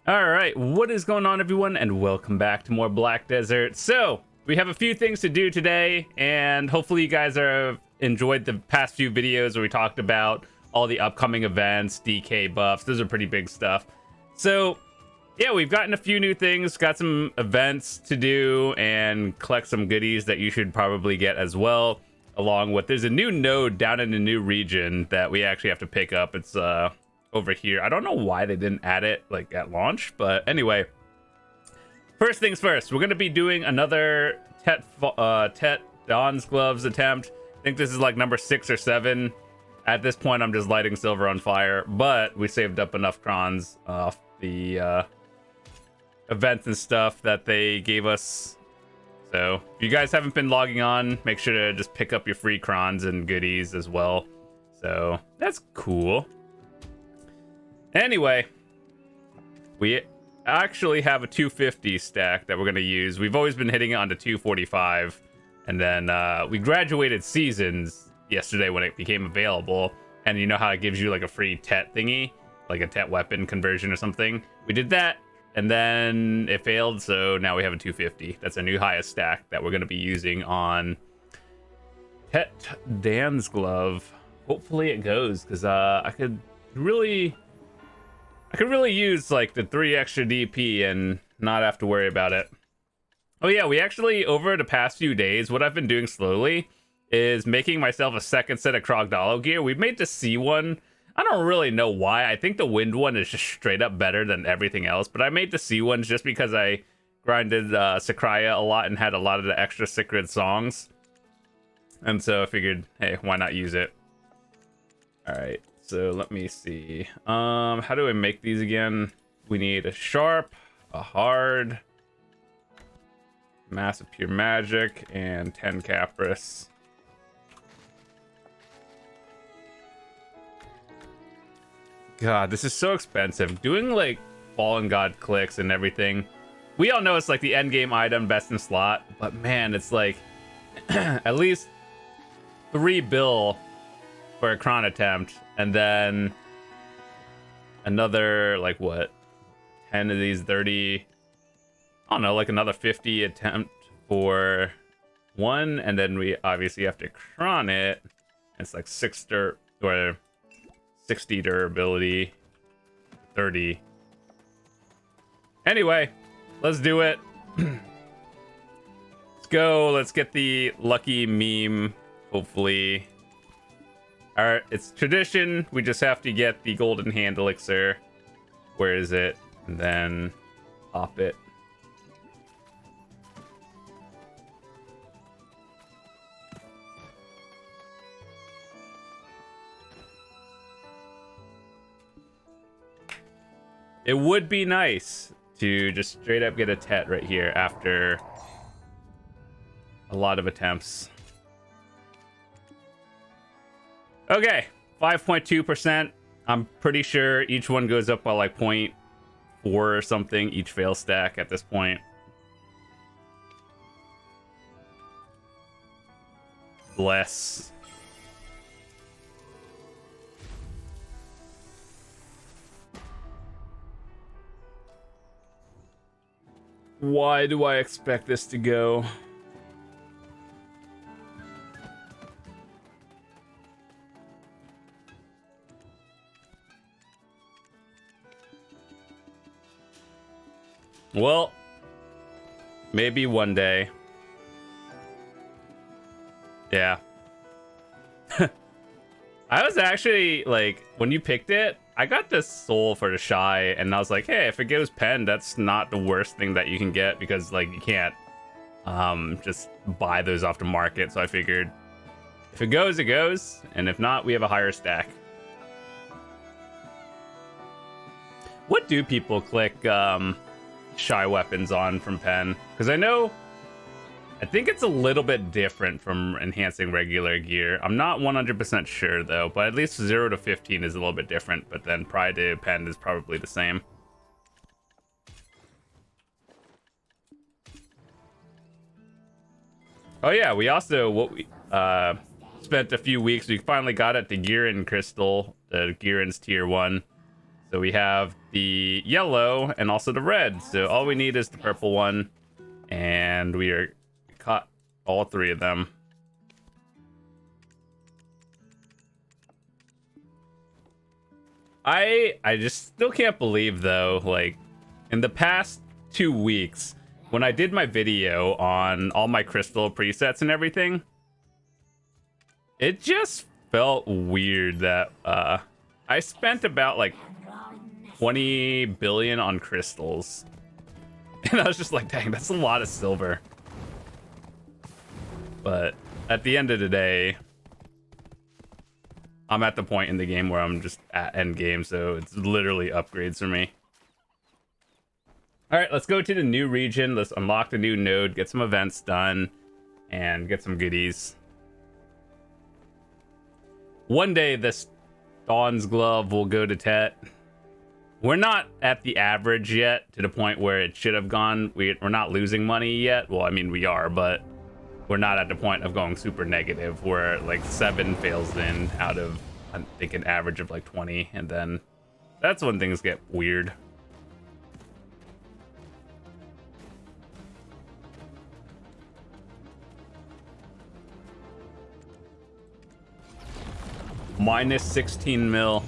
All right, what is going on, everyone, and welcome back to more Black Desert. So we have a few things to do today, and hopefully you guys are enjoyed the past few videos where we talked about all the upcoming events, DK buffs. Those are pretty big stuff. So yeah, we've gotten a few new things, got some events to do, and collect some goodies that you should probably get as well. Along with, there's a new node down in a new region that we actually have to pick up. It's over here. I don't know why they didn't add it like at launch, but anyway, first things first, we're going to be doing another Tet Dawn's Gloves attempt. I think this is like number 6 or 7. At this point, I'm just lighting silver on fire, but we saved up enough crons off the events and stuff that they gave us. So if you guys haven't been logging on, make sure to just pick up your free crons and goodies as well. So that's cool. Anyway, we actually have a 250 stack that we're going to use. We've always been hitting it on to 245. And then we graduated seasons yesterday when it became available. And you know how it gives you like a free Tet thingy, like a Tet weapon conversion or something? We did that, and then it failed, so now we have a 250. That's a new highest stack that we're going to be using on Tet Dan's Glove. Hopefully it goes, because I could really use like the 3 extra DP and not have to worry about it. Oh yeah, we actually, over the past few days, what I've been doing slowly is making myself a second set of Crocodile gear. We've made the sea one. I don't really know why. I think the wind one is just straight up better than everything else, but I made the sea ones just because I grinded Sakraya a lot and had a lot of the extra Secret songs. And so I figured, hey, why not use it? All right. So let me see. How do I make these again? We need a sharp, a hard, massive pure magic, and 10 Capris. God, this is so expensive. Doing like Fallen God clicks and everything. We all know it's like the end game item, best in slot, but man, it's like at least 3 bill for a cron attempt. And then another, like, what? 10 of these, 30. I don't know, like another 50 attempt for one. And then we obviously have to cron it. It's like 60 durability, 30. Anyway, let's do it. Let's go. Let's get the lucky meme, hopefully. Alright, it's tradition. We just have to get the golden hand elixir. Where is it? And then pop it. It would be nice to just straight up get a Tet right here after a lot of attempts. Okay, 5.2%. I'm pretty sure each one goes up by like 0.4 or something, each fail stack at this point. Bless. Why do I expect this to go? Well, maybe one day. Yeah. I was actually, like, when you picked it, I got this soul for the Shy, and I was like, hey, if it goes pen, that's not the worst thing that you can get, because, like, you can't just buy those off the market. So I figured if it goes, it goes, and if not, we have a higher stack. What do people click Shy weapons on from pen? Because I think it's a little bit different from enhancing regular gear. I'm not 100% sure though, but at least 0 to 15 is a little bit different, but then Pride to pen is probably the same. Oh yeah, we also spent a few weeks. We finally got it, the Gearin Crystal, the Gearin's tier 1. So we have the yellow and also the red. So all we need is the purple one, and we caught all three of them. I just still can't believe though, like in the past 2 weeks when I did my video on all my crystal presets and everything, it just felt weird that I spent about like 20 billion on crystals. And I was just like, dang, that's a lot of silver. But at the end of the day, I'm at the point in the game where I'm just at end game, so it's literally upgrades for me. All right, let's go to the new region. Let's unlock the new node, get some events done, and get some goodies. One day, this Dawn's Glove will go to Tet. We're not at the average yet, to the point where it should have gone. We're not losing money yet. Well, I mean, we are, but we're not at the point of going super negative. We're like 7 fails in out of, I think, an average of like 20. And then that's when things get weird. Minus 16 mil.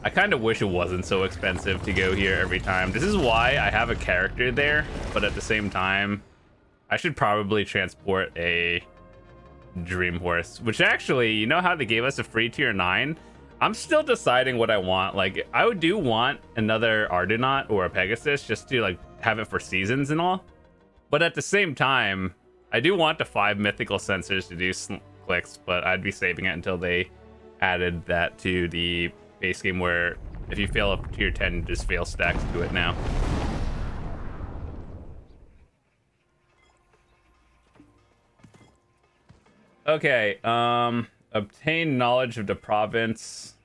I kind of wish it wasn't so expensive to go here every time. This is why I have a character there, but at the same time, I should probably transport a Dream Horse, which actually, you know how they gave us a free tier 9? I'm still deciding what I want. Like, I do want another Ardenaut or a Pegasus just to like have it for seasons and all. But at the same time, I do want the 5 mythical sensors to do clicks, but I'd be saving it until they added that to the base game where if you fail up tier 10, just fail stacks to it now. Okay, obtain knowledge of the province.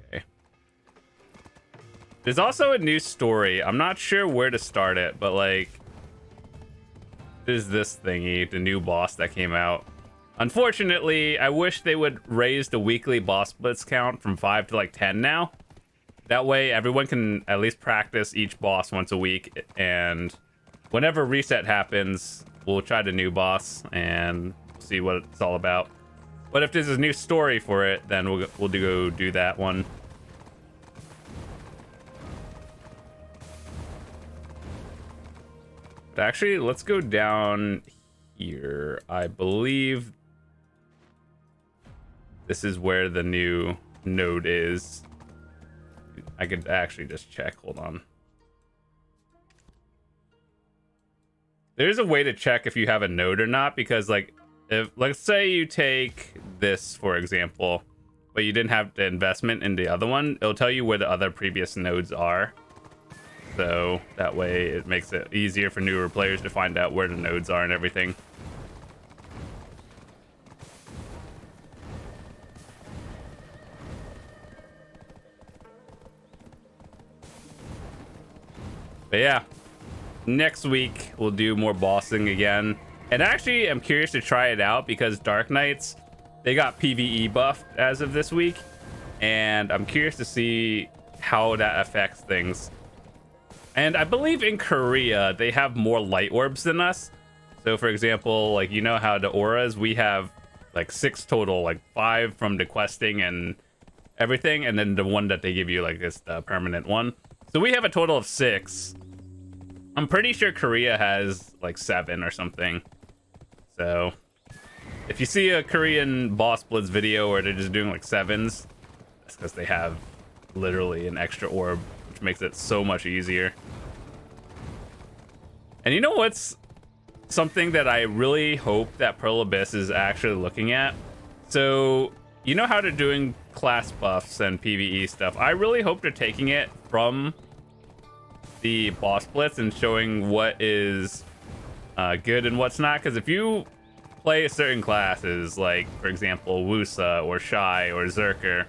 Okay. There's also a new story. I'm not sure where to start it, but like, there's this thingy, the new boss that came out. Unfortunately, I wish they would raise the weekly boss blitz count from 5 to like 10 now. That way everyone can at least practice each boss once a week, and whenever reset happens, we'll try the new boss and see what it's all about. But if there's a new story for it, then we'll go do that one. But actually, let's go down here. I believe this is where the new node is. I could actually just check. Hold on. There's a way to check if you have a node or not, because like, if let's say you take this for example, but you didn't have the investment in the other one, it'll tell you where the other previous nodes are. So that way it makes it easier for newer players to find out where the nodes are and everything. But yeah, next week we'll do more bossing again. And actually, I'm curious to try it out because Dark Knights, they got PvE buffed as of this week. And I'm curious to see how that affects things. And I believe in Korea, they have more light orbs than us. So for example, like, you know how the auras, we have like 6 total, like 5 from the questing and everything. And then the one that they give you like is the permanent one. So we have a total of 6. I'm pretty sure Korea has like 7 or something. So if you see a Korean boss blitz video where they're just doing like 7s, that's because they have literally an extra orb, which makes it so much easier. And you know what's something that I really hope that Pearl Abyss is actually looking at? So you know how they're doing class buffs and PvE stuff. I really hope they're taking it from the boss blitz and showing what is good and what's not. Because if you play certain classes, like for example Wusa or Shy or Zerker,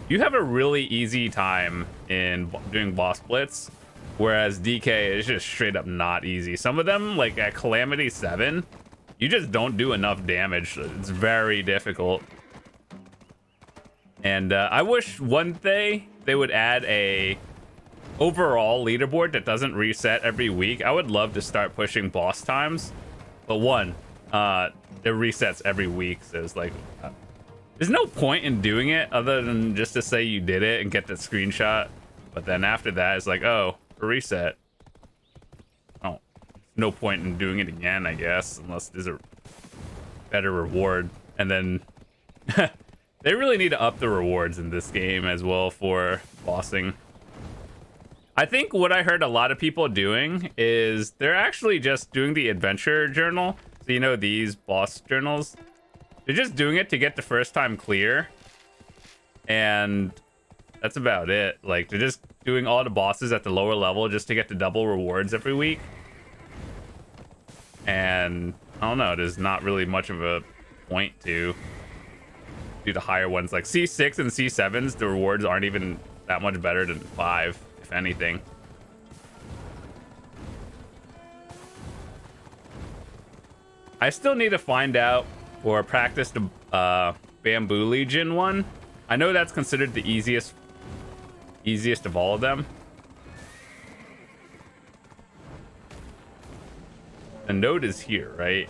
you have a really easy time in doing boss blitz, whereas DK is just straight up not easy. Some of them, like at Calamity 7, you just don't do enough damage. It's very difficult. And I wish one day they would add a overall leaderboard that doesn't reset every week. I would love to start pushing boss times, but one, it resets every week, so it's like there's no point in doing it other than just to say you did it and get the screenshot. But then after that, it's like, oh, a reset. Oh, no point in doing it again, I guess, unless there's a better reward. And then they really need to up the rewards in this game as well for bossing. I think what I heard a lot of people doing is they're actually just doing the adventure journal. So, you know, these boss journals, they're just doing it to get the first time clear. And that's about it. Like, they're just doing all the bosses at the lower level just to get the double rewards every week. And I don't know, there's not really much of a point to do the higher ones. Like C6 and C7s, the rewards aren't even that much better than 5, if anything. I still need to find out or practice the Bamboo Legion one. I know that's considered the easiest of all of them. The node is here, right?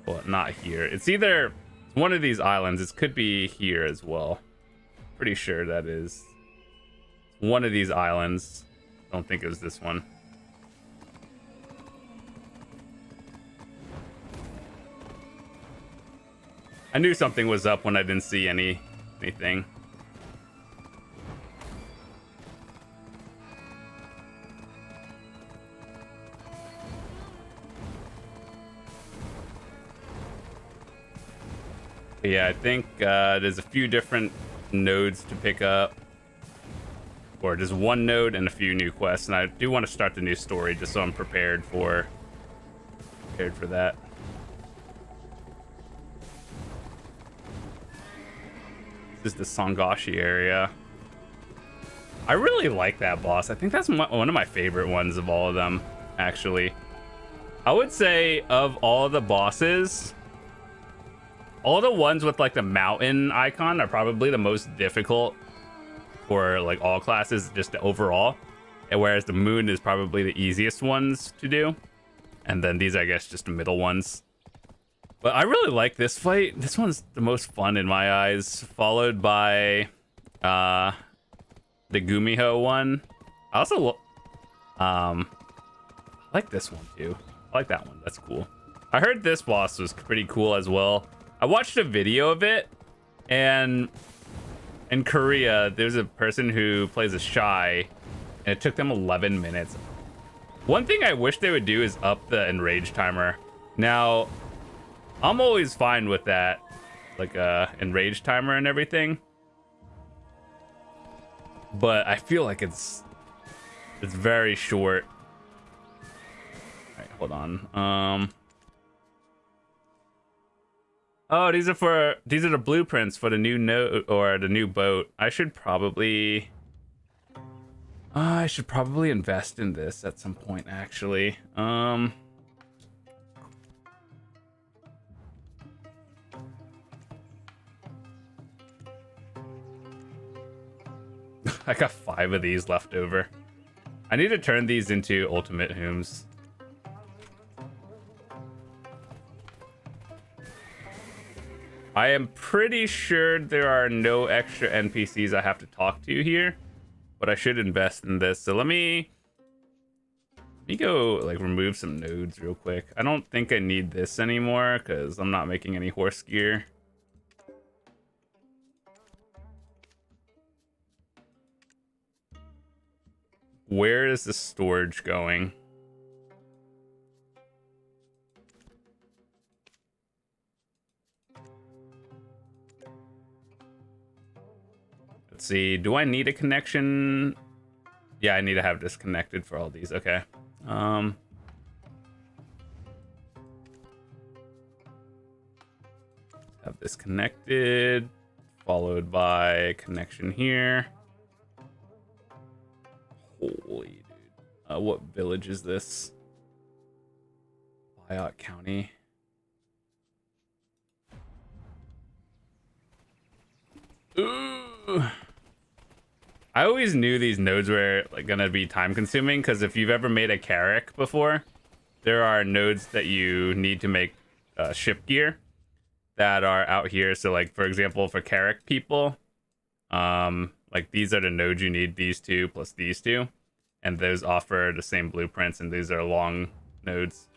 Well, not here. It's either one of these islands. It could be here as well. Pretty sure that is one of these islands. Don't think it was this one. I knew something was up when I didn't see anything. But yeah, I think there's a few different nodes to pick up. Or just one node and a few new quests. And I do want to start the new story just so I'm prepared for that. This is the Songashi area. I really like that boss. I think that's one of my favorite ones of all of them, actually. I would say of all the bosses, all the ones with like the mountain icon are probably the most difficult for like all classes, just overall. And whereas the moon is probably the easiest ones to do. And then these, I guess, just the middle ones. But I really like this fight. This one's the most fun in my eyes, followed by the Gumiho one. I also like this one too. I like that one. That's cool. I heard this boss was pretty cool as well. I watched a video of it, and in Korea, there's a person who plays a Shy, and it took them 11 minutes. One thing I wish they would do is up the enrage timer. Now, I'm always fine with that, like enrage timer and everything. But I feel like it's very short. All right, hold on. Oh, these are the blueprints for the new node or the new boat. I should probably invest in this at some point, actually. I got 5 of these left over. I need to turn these into ultimate homes. I am pretty sure there are no extra NPCs I have to talk to here, but I should invest in this. So let me go like remove some nodes real quick. I don't think I need this anymore because I'm not making any horse gear. Where is the storage going? Let's see. Do I need a connection? Yeah, I need to have this connected for all these. Okay. Have this connected, followed by connection here. Holy dude. What village is this? Biot County. Ooh. I always knew these nodes were like gonna be time consuming because if you've ever made a carrack before, there are nodes that you need to make ship gear that are out here. So like for example, for carrack people, like these are the nodes you need, these two plus these two, and those offer the same blueprints, and these are long nodes.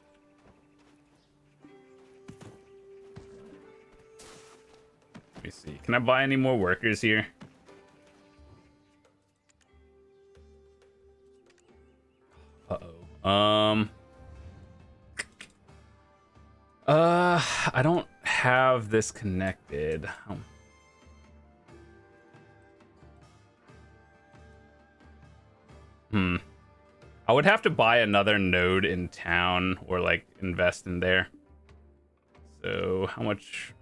Let me see. Can I buy any more workers here? Uh-oh. I don't have this connected. I would have to buy another node in town or like invest in there. So how much?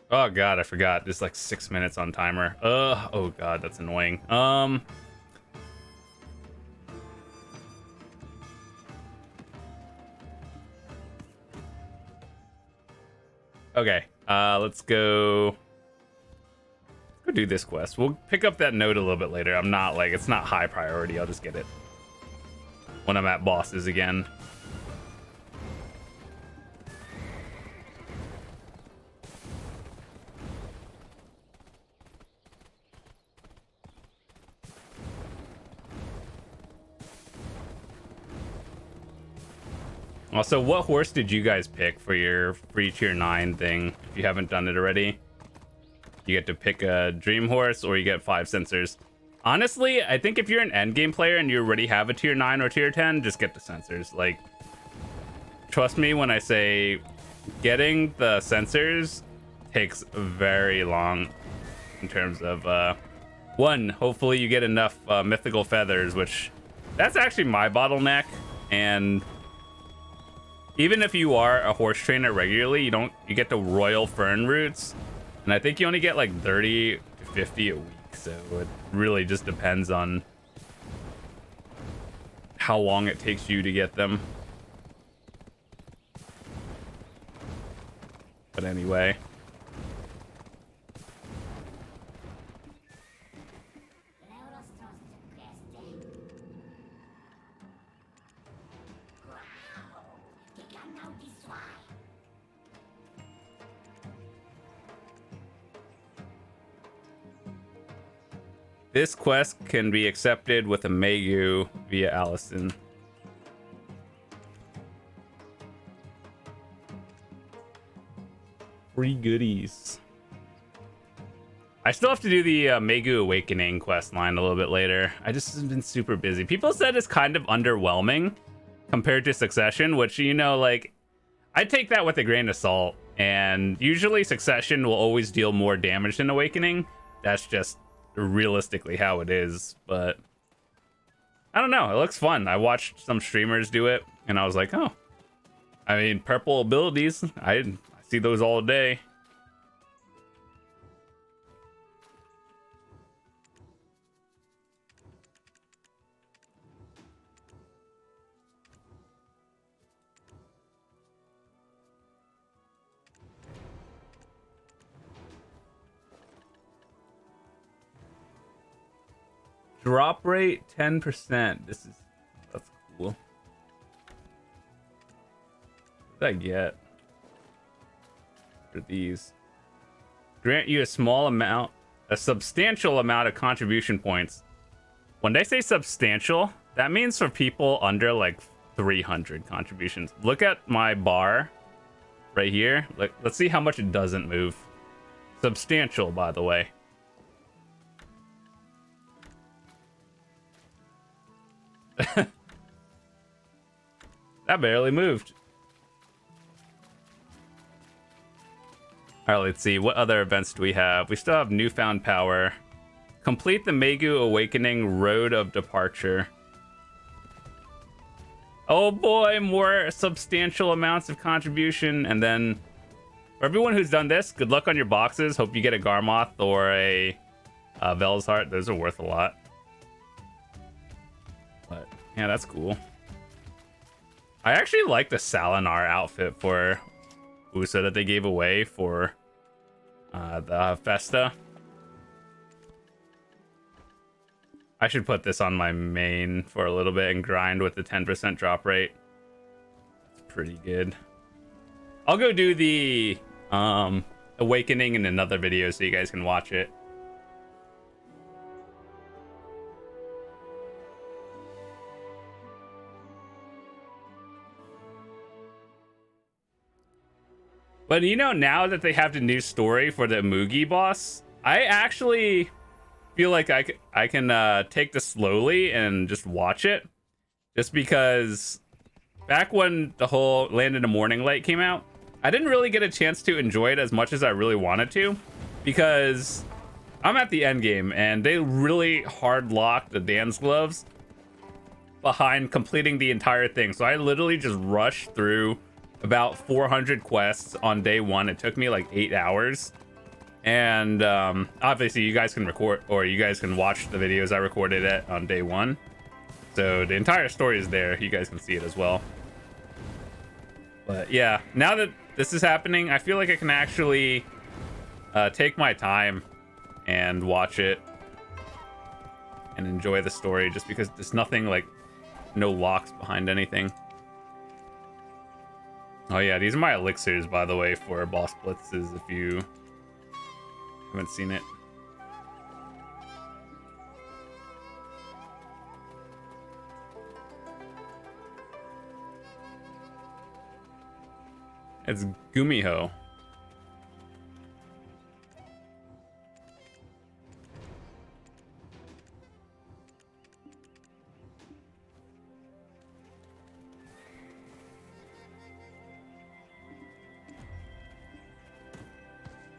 Oh god, I forgot. There's like 6 minutes on timer. Oh god, that's annoying. Okay. Let's go do this quest. We'll pick up that node a little bit later. I'm not like, it's not high priority. I'll just get it when I'm at bosses again. Also, what horse did you guys pick for your free tier 9 thing? If you haven't done it already, you get to pick a dream horse or you get 5 sensors. Honestly, I think if you're an endgame player and you already have a tier 9 or tier 10, just get the sensors. Like, trust me when I say getting the sensors takes very long in terms of, one, hopefully you get enough mythical feathers, which that's actually my bottleneck. And even if you are a horse trainer regularly, you get the royal fern roots, and I think you only get like 30 to 50 a week, so it really just depends on how long it takes you to get them. But anyway, this quest can be accepted with a Megu via Allison. Free goodies. I still have to do the Megu Awakening quest line a little bit later. I just have been super busy. People said it's kind of underwhelming compared to Succession, which, you know, like, I take that with a grain of salt. And usually Succession will always deal more damage than Awakening. That's just realistically how it is, but I don't know, it looks fun. I watched some streamers do it and I was like, oh, I mean, purple abilities, I see those all day. Drop rate 10%. That's cool. What did I get for these? Grant you a substantial amount of contribution points. When they say substantial, that means for people under like 300 contributions. Look at my bar right here. Let's see how much it doesn't move. Substantial, by the way. That barely moved. All right, let's see. What other events do we have? We still have Newfound Power. Complete the Megu Awakening Road of Departure. Oh boy, more substantial amounts of contribution. And then for everyone who's done this, good luck on your boxes. Hope you get a Garmoth or a Vel's Heart. Those are worth a lot. But yeah, that's cool. I actually like the Salinar outfit for Usa that they gave away for the Festa. I should put this on my main for a little bit and grind with the 10% drop rate. It's pretty good. I'll go do the Awakening in another video so you guys can watch it. But you know, now that they have the new story for the Imoogi boss, I actually feel like I can take this slowly and just watch it. Just because back when the whole Land in the Morning Light came out, I didn't really get a chance to enjoy it as much as I really wanted to, because I'm at the end game and they really hard locked the dance gloves behind completing the entire thing. So I literally just rushed through about 400 quests on day one. It took me like 8 hours. And obviously you guys can record, or you guys can watch the videos I recorded it on day one. So the entire story is there. You guys can see it as well. But yeah, now that this is happening, I feel like I can actually take my time and watch it and enjoy the story, just because there's nothing like, no locks behind anything. Oh yeah, these are my elixirs, by the way, for boss blitzes if you haven't seen it. It's Gumiho.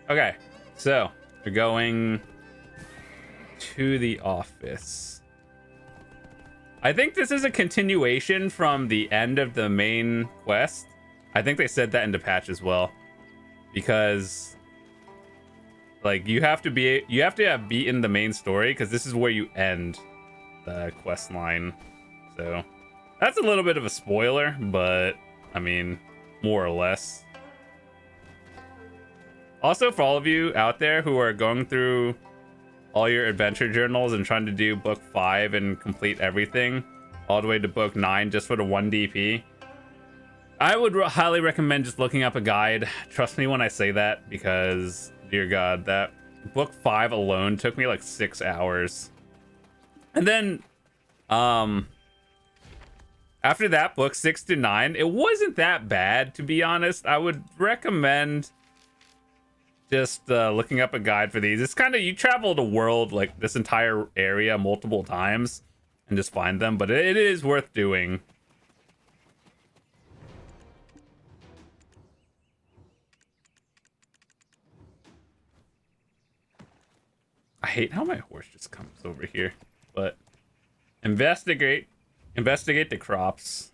Okay, so we're going to the office. I think this is a continuation from the end of the main quest. I think they said that in the patch as well, because like you have to have beaten the main story, because this is where you end the quest line. So that's a little bit of a spoiler, but I mean, more or less. Also, for all of you out there who are going through all your adventure journals and trying to do book 5 and complete everything all the way to book 9 just for the 1 DP, I would highly recommend just looking up a guide. Trust me when I say that, because dear God, that book 5 alone took me like 6 hours. And then after that, book 6 to 9, it wasn't that bad, to be honest. I would recommend just looking up a guide for these. It's kind of, you travel the world, like this entire area, multiple times and just find them, but it is worth doing. I hate how my horse just comes over here, but investigate the crops.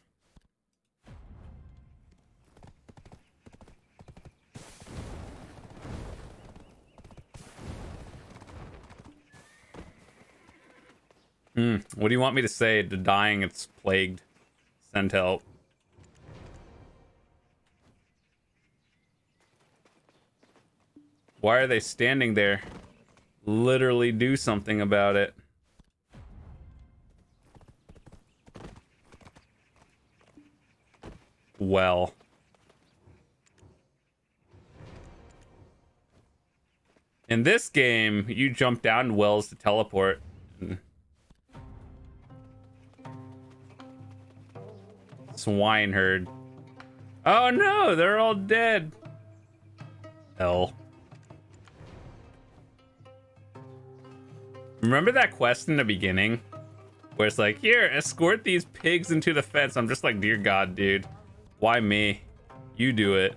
What do you want me to say? The dying, it's plagued. Send help. Why are they standing there? Literally do something about it. Well. In this game, you jump down wells to teleport. Swineherd. Oh no, they're all dead. Hell. Remember that quest in the beginning? Where it's like, here, escort these pigs into the fence. I'm just like, dear God, dude. Why me? You do it.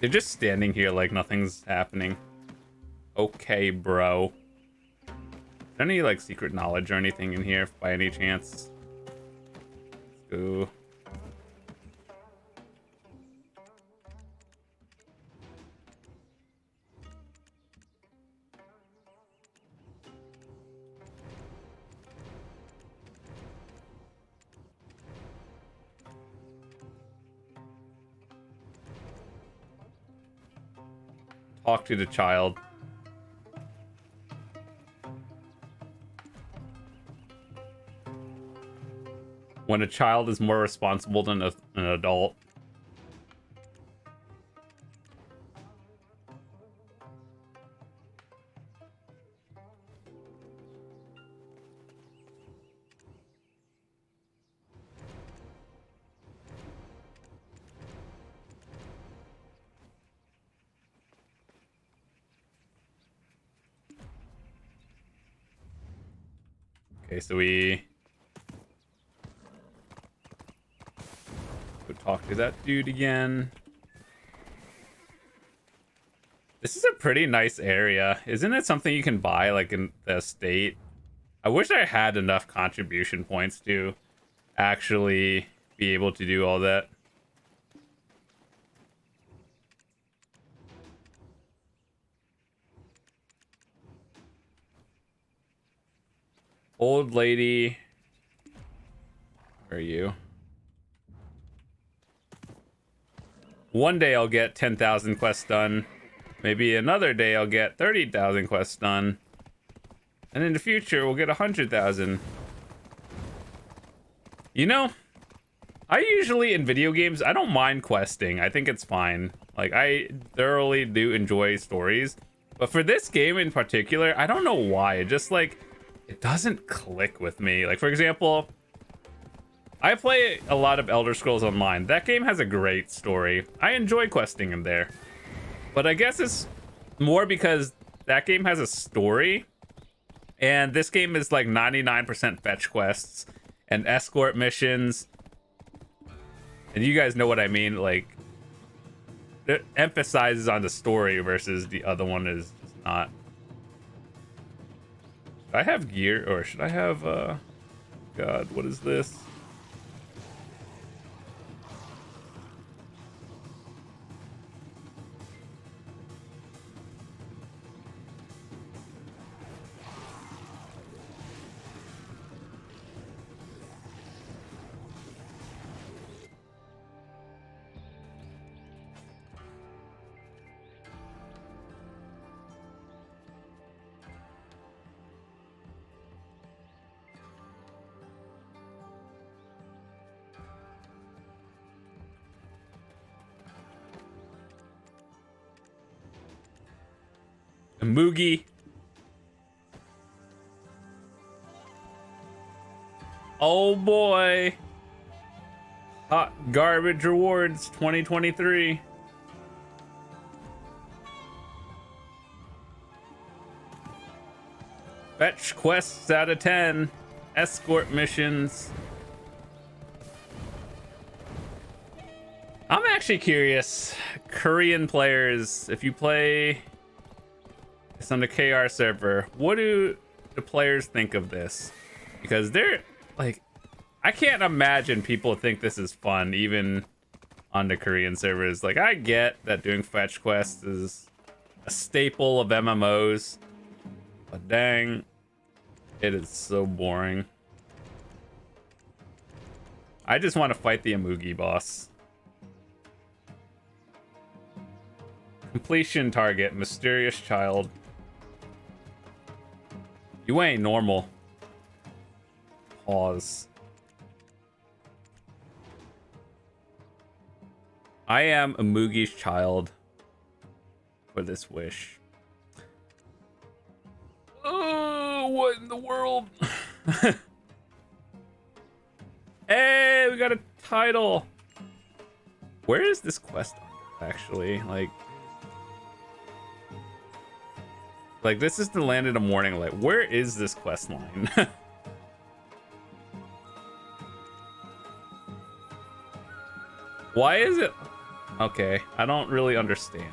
They're just standing here like nothing's happening. Okay, bro. Is there any like secret knowledge or anything in here by any chance? Let's go. Talk to the child. When a child is more responsible than an adult. Okay, so we go talk to that dude again. This is a pretty nice area. Isn't it something you can buy like in the estate? I wish I had enough contribution points to actually be able to do all that. Old lady. Where are you? One day I'll get 10,000 quests done. Maybe another day I'll get 30,000 quests done. And in the future we'll get 100,000. You know, I usually in video games, I don't mind questing. I think it's fine. Like, I thoroughly do enjoy stories. But for this game in particular, I don't know why. It just like, it doesn't click with me. Like, for example, I play a lot of Elder Scrolls Online. That game has a great story. I enjoy questing in there. But I guess it's more because that game has a story. And this game is like 99% fetch quests and escort missions. And you guys know what I mean. Like, it emphasizes on the story versus the other one is just not. Should I have gear or should I have God, what is this? Imoogi. Oh boy. Hot garbage rewards 2023. Fetch quests out of 10. Escort missions. I'm actually curious, Korean players, if you play this on the KR server, what do the players think of this? Because they're like, I can't imagine people think this is fun, even on the Korean servers. Like, I get that doing fetch quests is a staple of MMOs, but dang, it is so boring. I just want to fight the Imoogi boss. Completion target, mysterious child. You ain't normal. Pause. I am Imoogi's child for this wish. Oh, what in the world? Hey, we got a title. Where is this quest actually? Like this is the land in the morning light. Where is this quest line? Why is it? Okay, I don't really understand.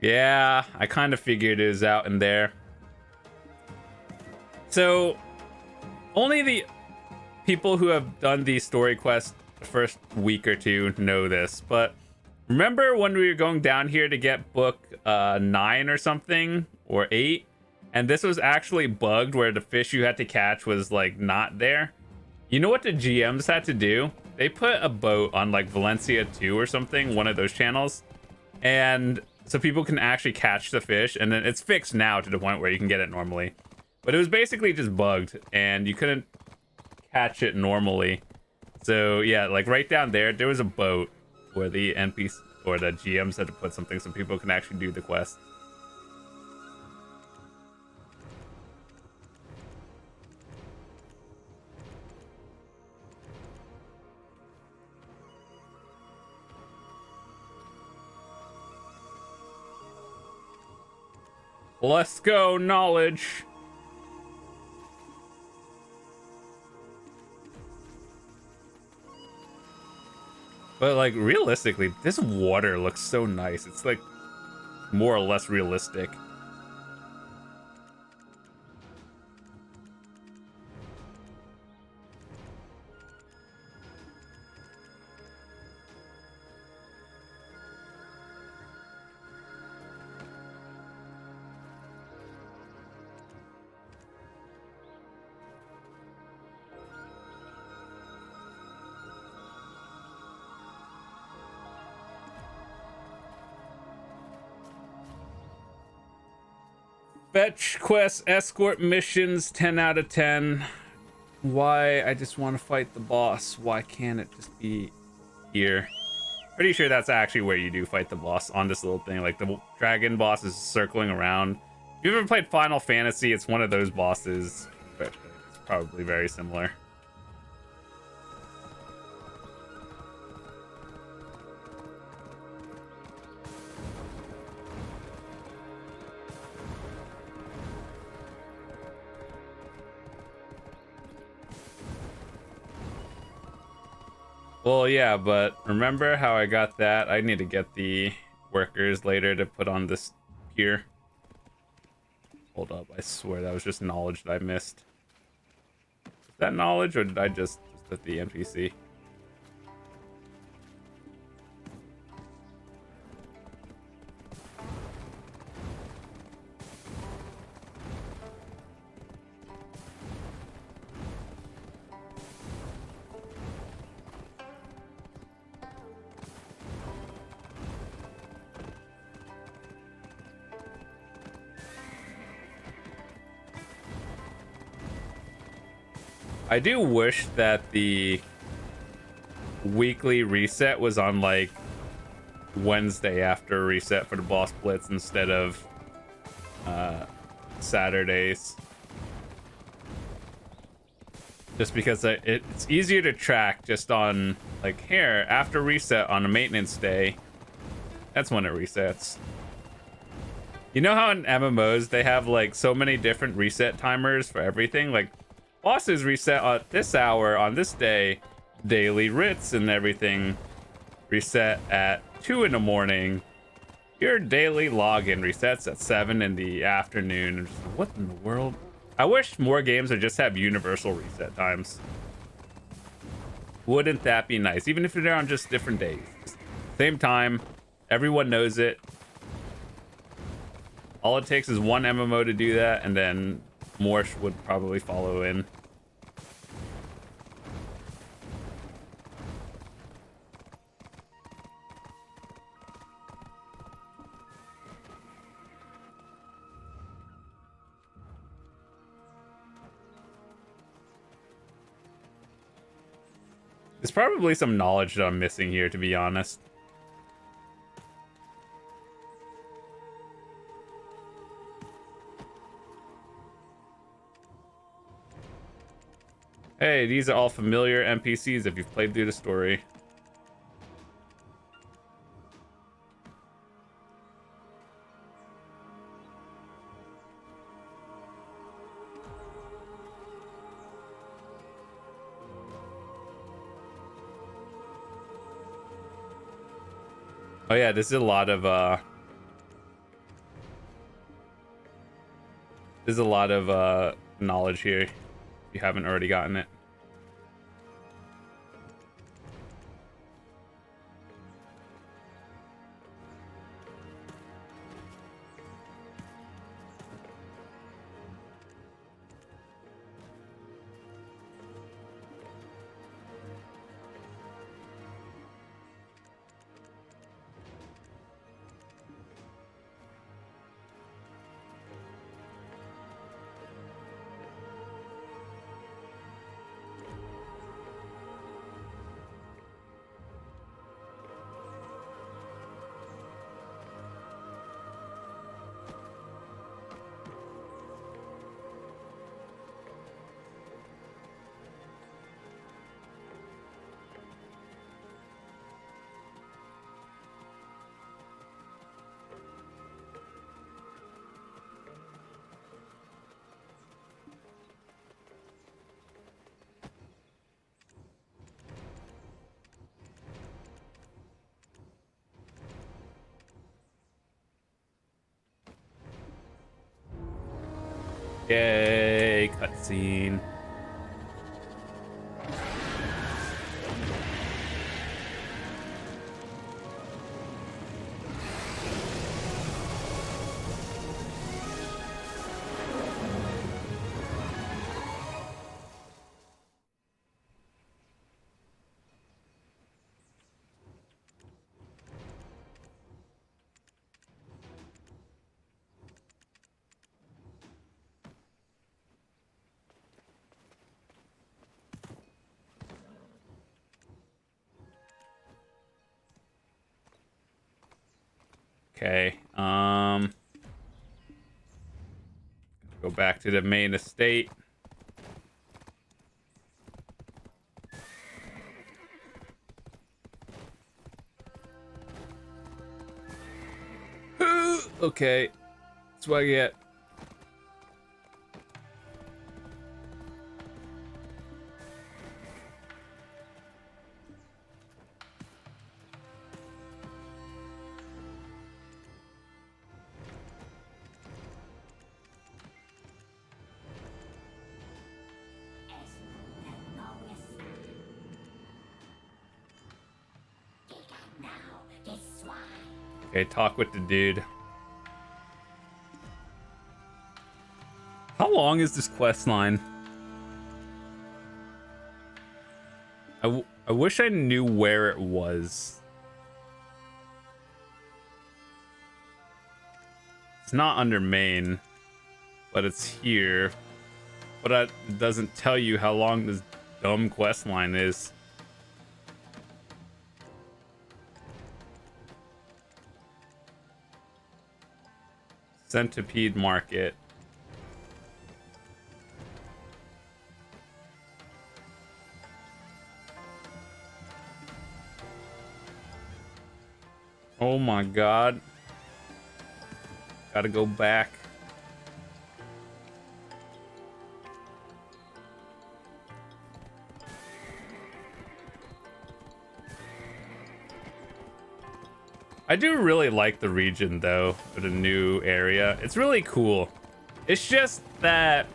Yeah, I kind of figured it was out in there. So, only the people who have done the story quest the first week or two know this, but remember when we were going down here to get book 9 or something, or 8, and this was actually bugged where the fish you had to catch was like not there? You know what the GMs had to do? They put a boat on like Valencia 2 or something, one of those channels, and so people can actually catch the fish, and then it's fixed now to the point where you can get it normally. But it was basically just bugged, and you couldn't catch it normally. So yeah, like right down there, there was a boat where the NPC or the GMs had to put something so people can actually do the quest. Let's go, knowledge. But like realistically, this water looks so nice. It's like more or less realistic. Fetch quests, escort missions, 10 out of 10. Why? I just want to fight the boss. Why can't it just be here? Pretty sure that's actually where you do fight the boss, on this little thing. Like the dragon boss is circling around. If you've ever played Final Fantasy, it's one of those bosses, but it's probably very similar. Well, yeah, but remember how I got that? I need to get the workers later to put on this gear. Hold up, I swear that was just knowledge that I missed. Is that knowledge, or did I just at the NPC? I do wish that the weekly reset was on like Wednesday after reset for the boss blitz instead of Saturdays. Just because it's easier to track just on like here after reset on a maintenance day. That's when it resets. You know how in MMOs they have like so many different reset timers for everything? Like bosses reset at this hour on this day, daily writs and everything reset at 2 in the morning. Your daily login resets at 7 in the afternoon. And just, what in the world? I wish more games would just have universal reset times. Wouldn't that be nice? Even if they're on just different days. Just same time, everyone knows it. All it takes is one MMO to do that, and then more would probably follow in. There's probably some knowledge that I'm missing here, to be honest. Hey, these are all familiar NPCs if you've played through the story. Oh yeah, this is a lot of knowledge here if you haven't already gotten it. Yay, cutscene. Okay, go back to the main estate. Okay, that's what I get. Okay, talk with the dude. How long is this quest line? I wish I knew where it was. It's not under main, but it's here. But it doesn't tell you how long this dumb quest line is. Centipede Market. Oh my god. Gotta go back. I do really like the region though, for the new area. It's really cool. It's just that,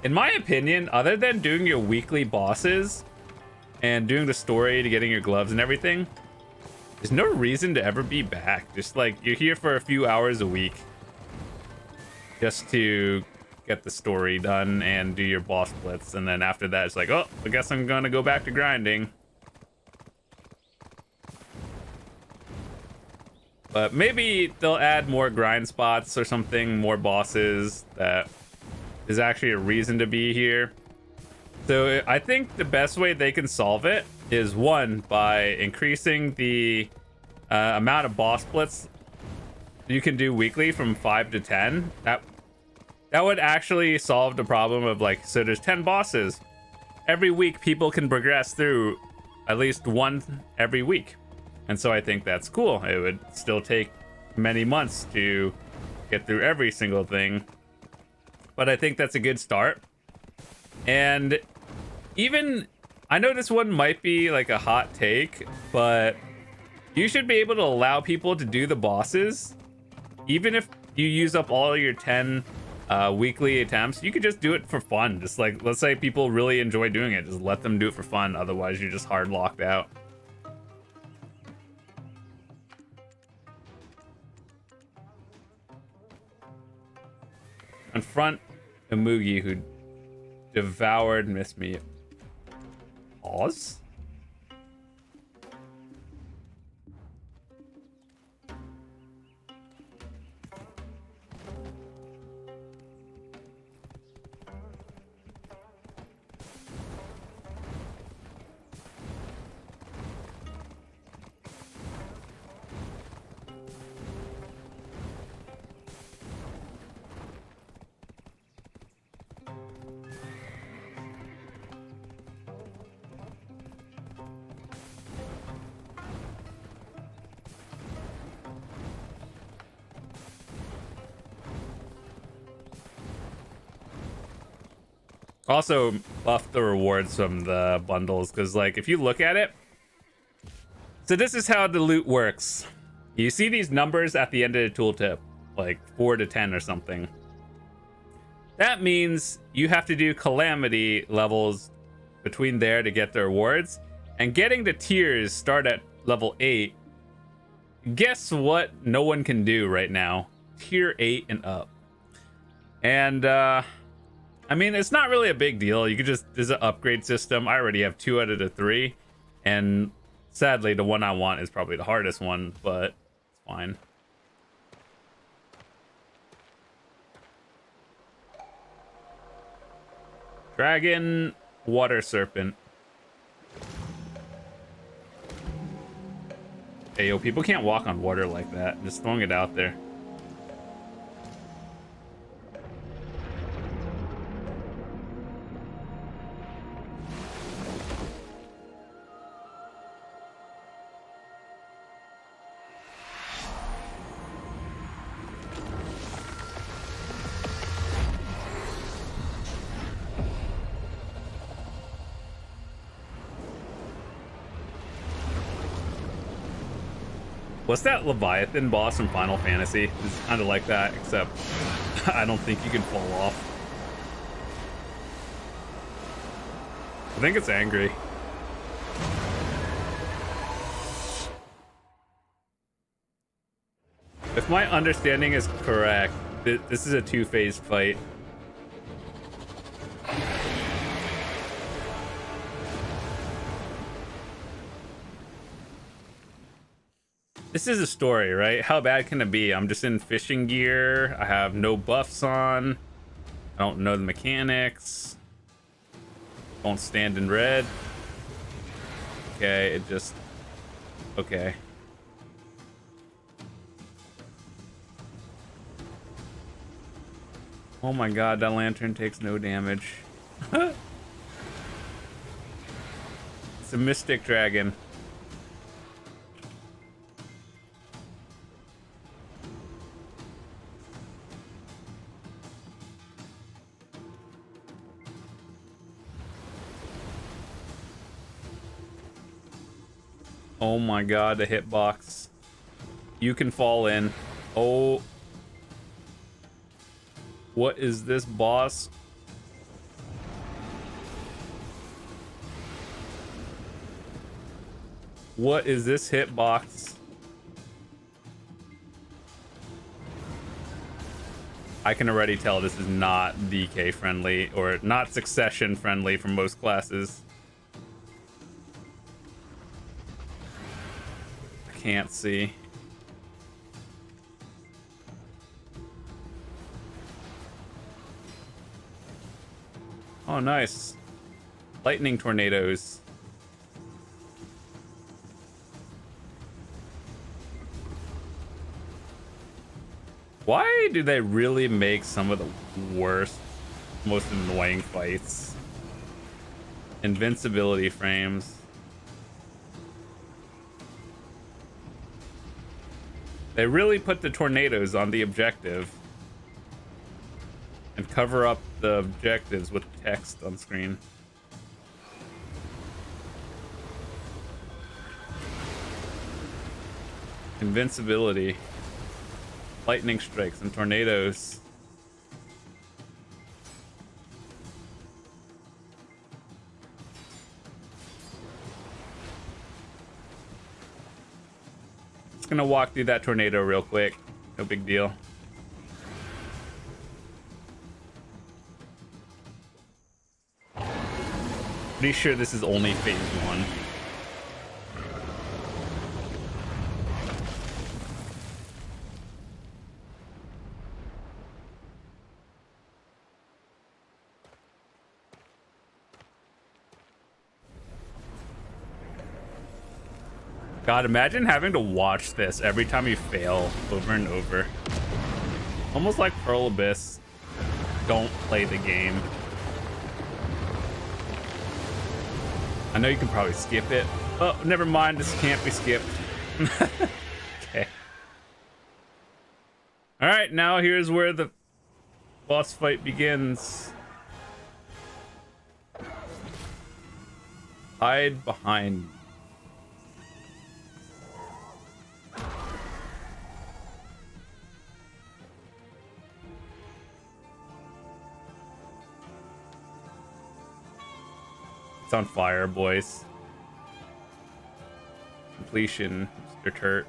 in my opinion, other than doing your weekly bosses and doing the story to getting your gloves and everything, there's no reason to ever be back. Just like, you're here for a few hours a week just to get the story done and do your boss blitz. And then after that, it's like, oh, I guess I'm gonna go back to grinding. But maybe they'll add more grind spots or something, more bosses that is actually a reason to be here. So I think the best way they can solve it is, one, by increasing the amount of boss splits you can do weekly from 5 to 10. That would actually solve the problem of, like, so there's 10 bosses. Every week people can progress through at least one every week. And so I think that's cool. It would still take many months to get through every single thing, but I think that's a good start. And even, I know this one might be like a hot take, but You should be able to allow people to do the bosses, even if you use up all your 10 weekly attempts. You could just do it for fun. Just like, let's say people really enjoy doing it, just let them do it for fun. Otherwise, you're just hard locked out. Confront Imoogi, who devoured Miss Me. Pause? Also buff the rewards from the bundles, because like if you look at it, so this is how the loot works. You see these numbers at the end of the tooltip, like 4 to 10 or something. That means you have to do calamity levels between there to get the rewards, and getting the tiers start at level 8. Guess what no one can do right now? Tier 8 and up. And I mean, it's not really a big deal. You could just, there's an upgrade system. I already have 2 out of the 3. And sadly, the one I want is probably the hardest one, but it's fine. Dragon, water serpent. Hey, yo, people can't walk on water like that. Just throwing it out there. What's that Leviathan boss from Final Fantasy? It's kind of like that, except I don't think you can fall off. I think it's angry. If my understanding is correct, this is a 2-phase fight. This is a story, right? How bad can it be? I'm just in fishing gear. I have no buffs on. I don't know the mechanics. Don't stand in red. Okay, it just... Okay. Oh my god, that lantern takes no damage. It's a mystic dragon. Oh my god, the hitbox. You can fall in. Oh. What is this, boss? What is this hitbox? I can already tell this is not DK friendly, or not succession friendly for most classes. Can't see. Oh, nice. Lightning tornadoes. Why do they really make some of the worst, most annoying fights? Invincibility frames. They really put the tornadoes on the objective and cover up the objectives with text on screen. Invincibility. Lightning strikes and tornadoes. Just gonna walk through that tornado real quick. No big deal. Pretty sure this is only phase 1. God, imagine having to watch this every time you fail over and over. Almost like Pearl Abyss. Don't play the game. I know you can probably skip it. Oh, never mind. This can't be skipped. Okay. All right, now here's where the boss fight begins. Hide behind. It's on fire, boys. Completion, Mr. Turt.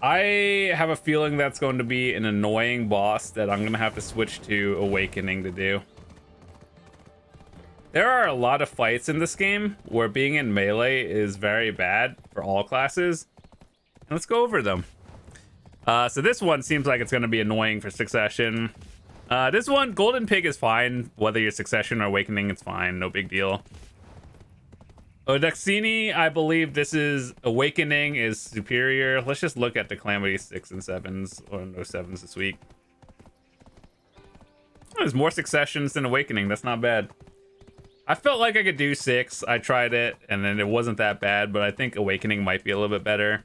I have a feeling that's going to be an annoying boss that I'm going to have to switch to Awakening to do. There are a lot of fights in this game where being in melee is very bad for all classes. Let's go over them. So this one seems like it's going to be annoying for Succession. This one, Golden Pig is fine. Whether you're Succession or Awakening, it's fine. No big deal. Odaxini, I believe this is Awakening is superior. Let's just look at the Calamity 6 and 7s, or no 7s this week. Oh, there's more Successions than Awakening. That's not bad. I felt like I could do 6. I tried it, and then it wasn't that bad, but I think Awakening might be a little bit better.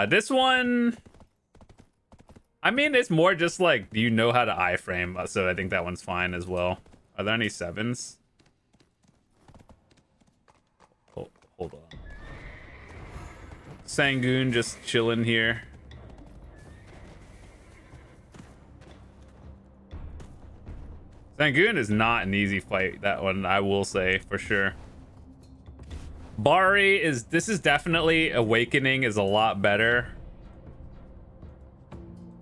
This one, I mean, it's more just like, do you know how to iframe? So I think that one's fine as well. Are there any 7s? Hold on. Sangoon just chilling here. Sangoon is not an easy fight, that one, I will say for sure. Bari is, this is definitely, Awakening is a lot better.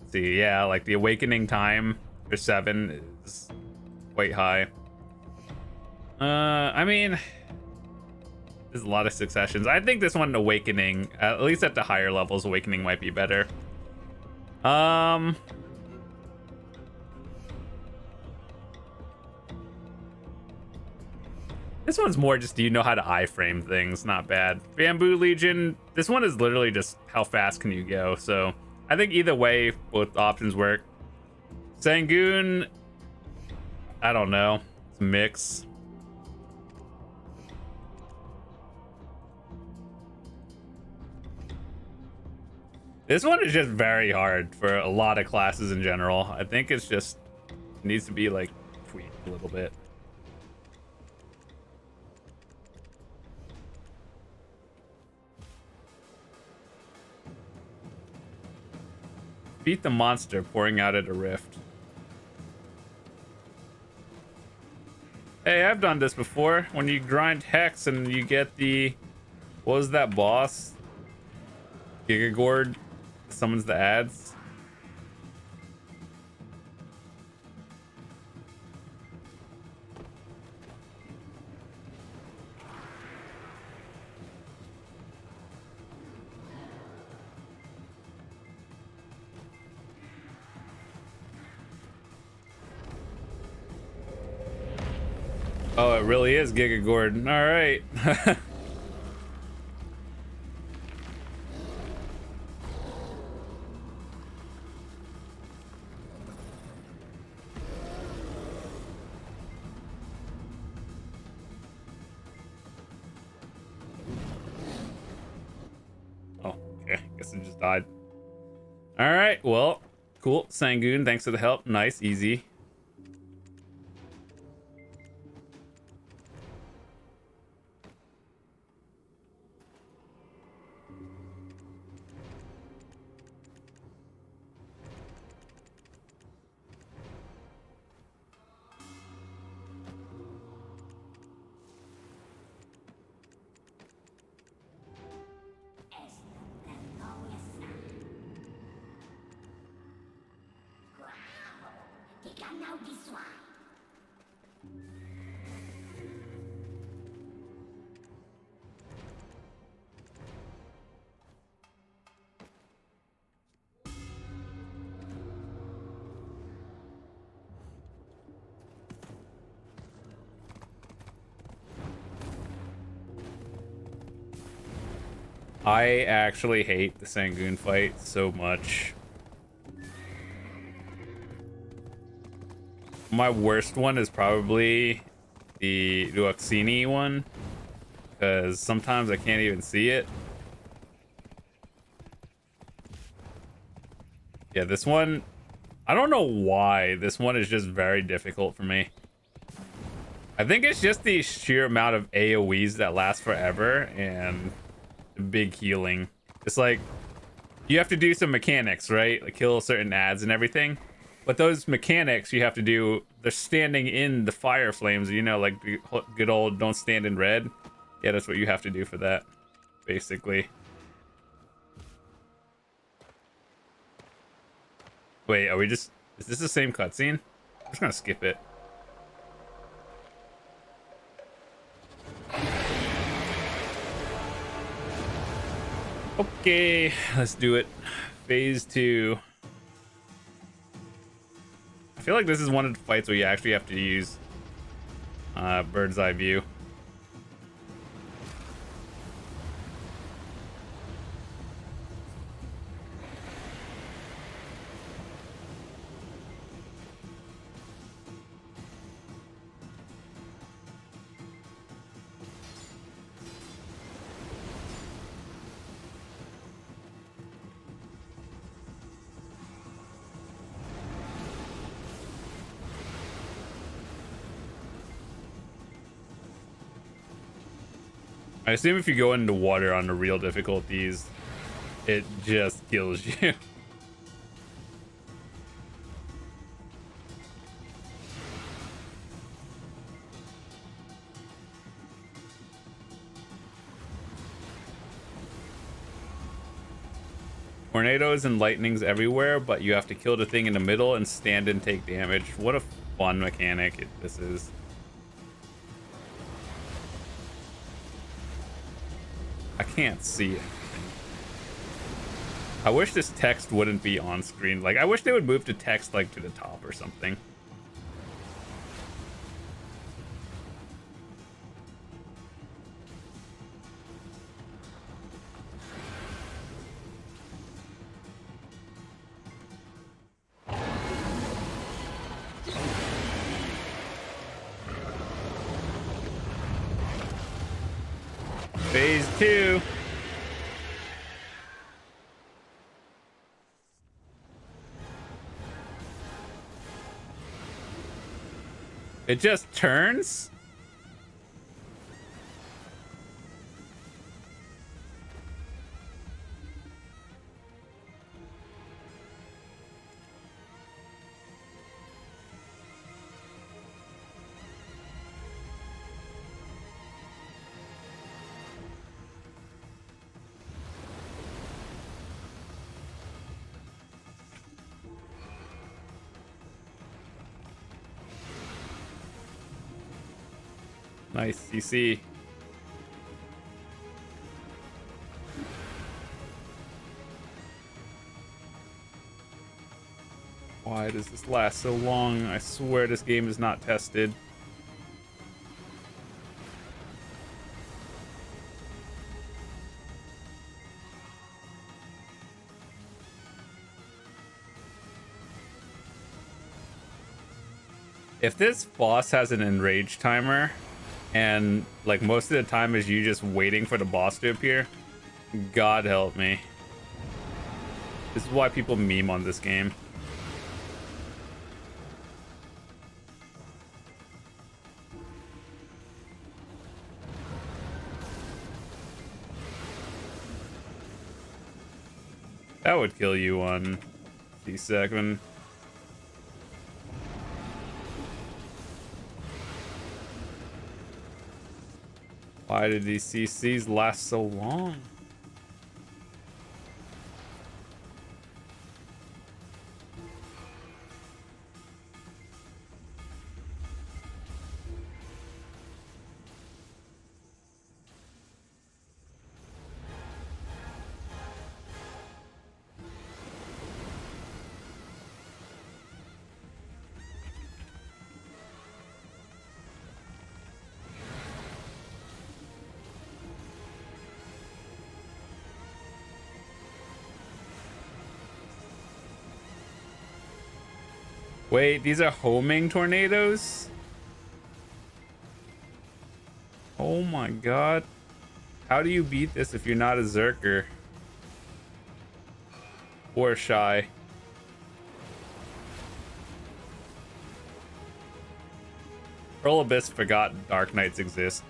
Let's see, yeah, like the Awakening time for 7 is quite high. I mean, there's a lot of Successions. I think this one, Awakening, at least at the higher levels, Awakening might be better. This one's more just, do you know how to iframe things? Not bad. Bamboo Legion, this one is literally just how fast can you go. So I think either way, both options work. Sangoon, I don't know. It's a mix. This one is just very hard for a lot of classes in general. I think it's just, it needs to be like tweaked a little bit. Beat the monster pouring out at a rift. Hey, I've done this before. When you grind Hex and you get the, what was that boss? Gigagord summons the ads. Oh, it really is Gigagord. All right. God. All right, well, cool. Sangoon, thanks for the help. Nice, easy. I actually hate the Sangoon fight so much. My worst one is probably the Luoxini one, because sometimes I can't even see it. Yeah, this one, I don't know why this one is just very difficult for me. I think it's just the sheer amount of AoEs that last forever and the big healing. It's like you have to do some mechanics, right? Like kill certain ads and everything. But those mechanics you have to do, they're standing in the fire flames, you know, like the good old don't stand in red. Yeah, that's what you have to do for that, basically. Wait, are we just... Is this the same cutscene? I'm just gonna skip it. Okay, let's do it. Phase 2. I feel like this is one of the fights where you actually have to use bird's eye view. I assume if you go into water on the real difficulties, it just kills you. Tornadoes and lightnings everywhere, but you have to kill the thing in the middle and stand and take damage. What a fun mechanic this is. I can't see anything. I wish this text wouldn't be on screen. Like, I wish they would move the text, like, to the top or something. Phase 2. It just turns? Nice, CC. Why does this last so long? I swear this game is not tested. If this boss has an enrage timer, and like most of the time is you just waiting for the boss to appear, God help me. This is why people meme on this game. That would kill you on C7. Why did these CCs last so long? Wait, these are homing tornadoes? Oh my god. How do you beat this if you're not a Zerker? Or shy? Pearl Abyss forgot Dark Knights exist.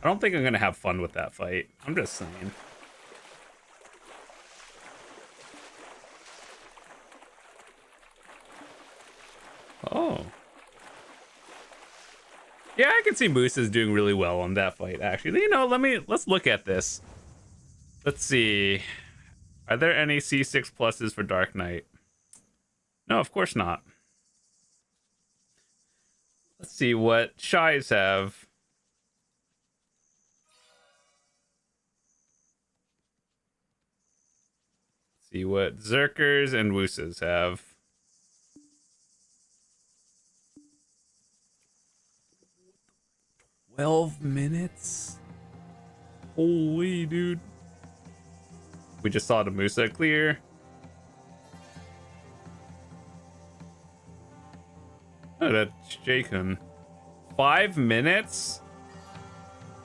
I don't think I'm gonna have fun with that fight. I'm just saying. Oh. Yeah, I can see Moose is doing really well on that fight, actually. You know, let's look at this. Let's see. Are there any C6 pluses for Dark Knight? No, of course not. Let's see what Shies have. See what Zerkers and Wooses have. $12 Holy dude. We just saw the Musa clear. Oh, that's Jakun. 5 minutes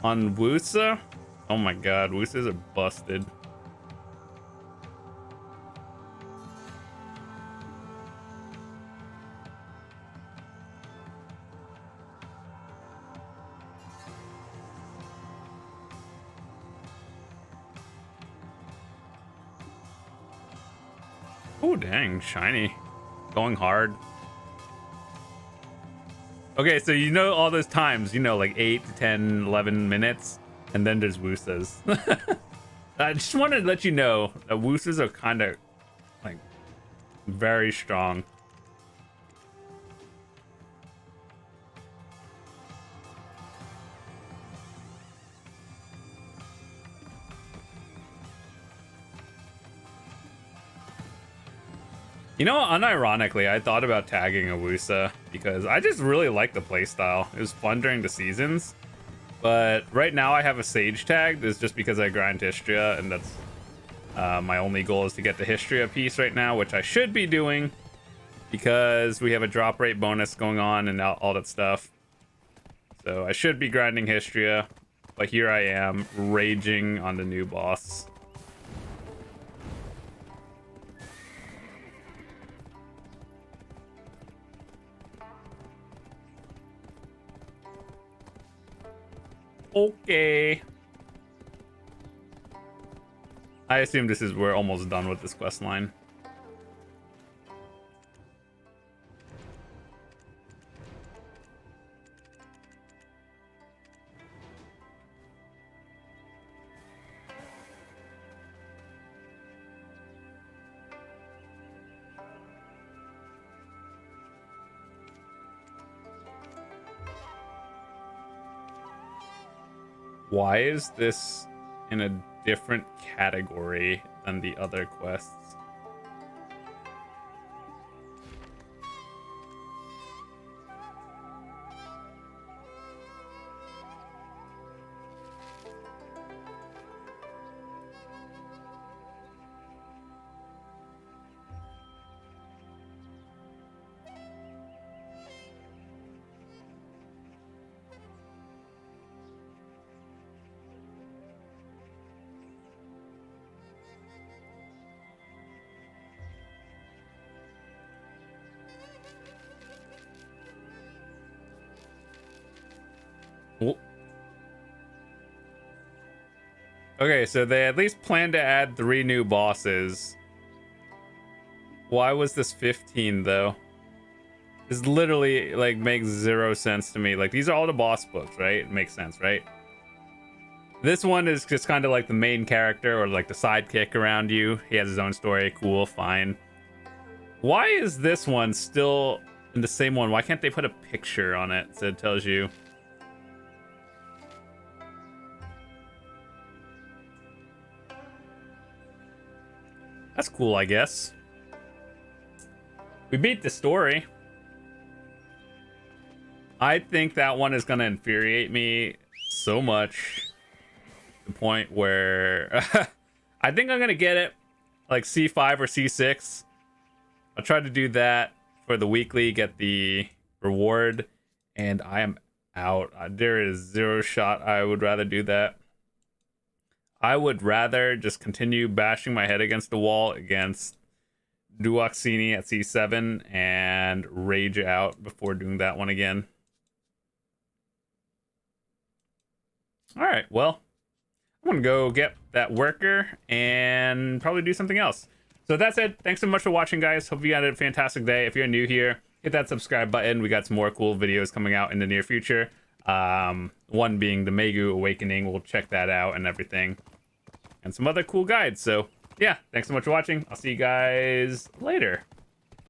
on Wusa? Oh my god, Wusas are busted. Oh dang, shiny. Going hard. Okay, so you know all those times, you know, like 8 to 10, 11 minutes, and then there's Woosas. I just wanted to let you know that Woosas are kind of, like, very strong. You know, unironically, I thought about tagging a Wusa because I just really like the playstyle. It was fun during the seasons. But right now I have a Sage tagged is just because I grind Histria, and that's my only goal is to get the Histria piece right now, which I should be doing because we have a drop rate bonus going on and all that stuff. So I should be grinding Histria, but here I am raging on the new boss. Okay. I assume we're almost done with this quest line. Why is this in a different category than the other quests? Well, okay, so they at least plan to add 3 new bosses. Why was this 15 though? This literally like makes 0 sense to me. Like these are all the boss books, right? It makes sense, right? This one is just kind of like the main character or like the sidekick around you. He has his own story. Cool, fine. Why is this one still in the same one? Why can't they put a picture on it so it tells you? That's cool, I guess. We beat the story. I think that one is going to infuriate me so much. The point where I think I'm going to get it like C5 or C6. I'll try to do that for the weekly, get the reward, and I am out. There is 0 shot I would rather do that. I would rather just continue bashing my head against the wall against Duoxini at C7 and rage out before doing that one again. All right, well, I'm gonna go get that worker and probably do something else. So that's it. Thanks so much for watching, guys. Hope you had a fantastic day. If you're new here, hit that subscribe button. We got some more cool videos coming out in the near future. One being the Megu Awakening. We'll check that out and everything. And some other cool guides. So yeah, thanks so much for watching. I'll see you guys later.